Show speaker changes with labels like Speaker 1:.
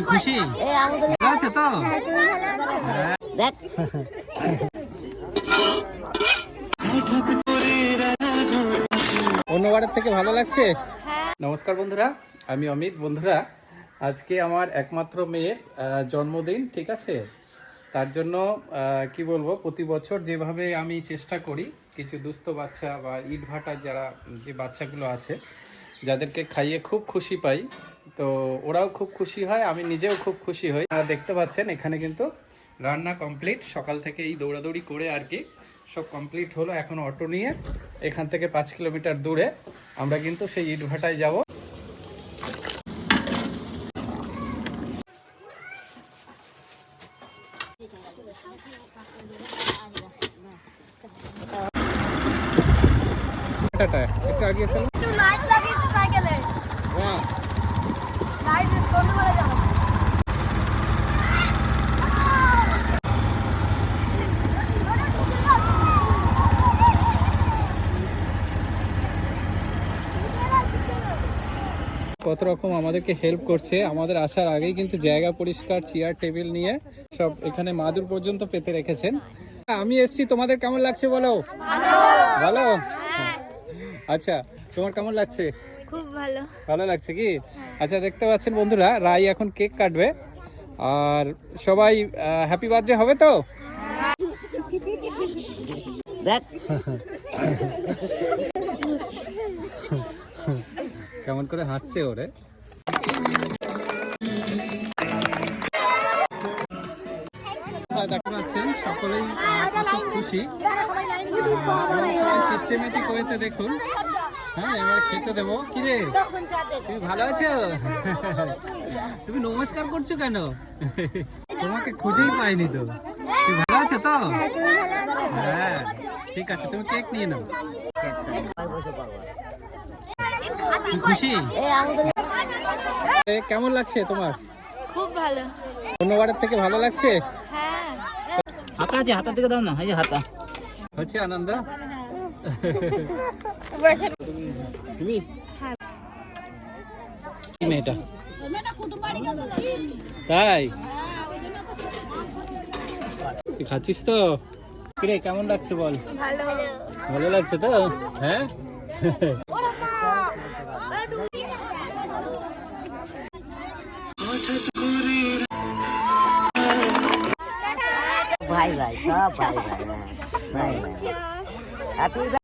Speaker 1: খুশি আছে তো দেখ অন্যবারের থেকে ভালো লাগছে। নমস্কার বন্ধুরা, আমি অমিত। বন্ধুরা, আজকে আমার একমাত্র মেয়ের জন্মদিন, ঠিক আছে? তার জন্য কি বলবো, প্রতি বছর যেভাবে আমি চেষ্টা করি কিছু দুস্থ বাচ্চা বা ইটভাটার যারা যে বাচ্চাগুলো আছে যাদেরকে খাইয়ে খুব খুশি পাই, তো ওরাও খুব খুশি হয়, আমি নিজেও খুব খুশি হই। দেখতে পাচ্ছেন এখানে কিন্তু রান্না কমপ্লিট, সকাল থেকে এই দৌড়াদৌড়ি করে আর কি সব কমপ্লিট হলো। এখন অটো নিয়ে এখান থেকে 5 কিলোমিটার দূরে আমরা কিন্তু সেই ইটভাটায় যাব। একটু আগিয়ে চলো। একটু লাইট লাগিয়েছে সাইকেলে। হ্যাঁ, লাইট বন্ধ করে দাও। কত রকম আমাদেরকে হেল্প করছে। আমাদের আসার আগেই কিন্তু জায়গা পরিষ্কার, চেয়ার টেবিল নিয়ে সব এখানে মাদুর পর্যন্ত পেতে রেখেছেন। আমি এসছি, তোমাদের কেমন লাগছে বলো? ভালো। আচ্ছা, তোমার কেমন লাগছে?
Speaker 2: খুব ভালো।
Speaker 1: ভালো লাগছে কি? আচ্ছা, দেখতে পাচ্ছেন বন্ধুরা, রাই এখন কেক কাটবে আর সবাই হ্যাপি বার্থডে হবে তো? দেখ কেমন করে হাসছে ওরে। দেখতে পাচ্ছেন সকলেই খুব খুশি, সিস্টেমেটিক ওয়েতে দেখুন। হ্যাঁ, এবার খেতে দেবো। কি রে, তুমি ভালো আছো? তুমি নমস্কার করছো কেন? তোমাকে খুঁজেই পাইনি তো। তুমি ভালো আছো তো? হ্যাঁ, ঠিক আছে, তুমি কেক নিয়ে নাও। খুশি? কেমন লাগছে তোমার?
Speaker 2: খুব ভালো।
Speaker 1: অন্যবারের থেকে ভালো লাগছে?
Speaker 2: হ্যাঁ।
Speaker 1: হাতা আছে, হাতা থেকে দাও না। এই যে হাতা হচ্ছে আনন্দ। তুমি মেয়েটা তাই তুই খাচ্ছিস তো? কিরে, কেমন লাগছে বল?
Speaker 2: ভালো।
Speaker 1: ভালো লাগছে তো? হ্যাঁ।
Speaker 3: ভাই ভাই সব ভাই ভাই ভাই ভাই।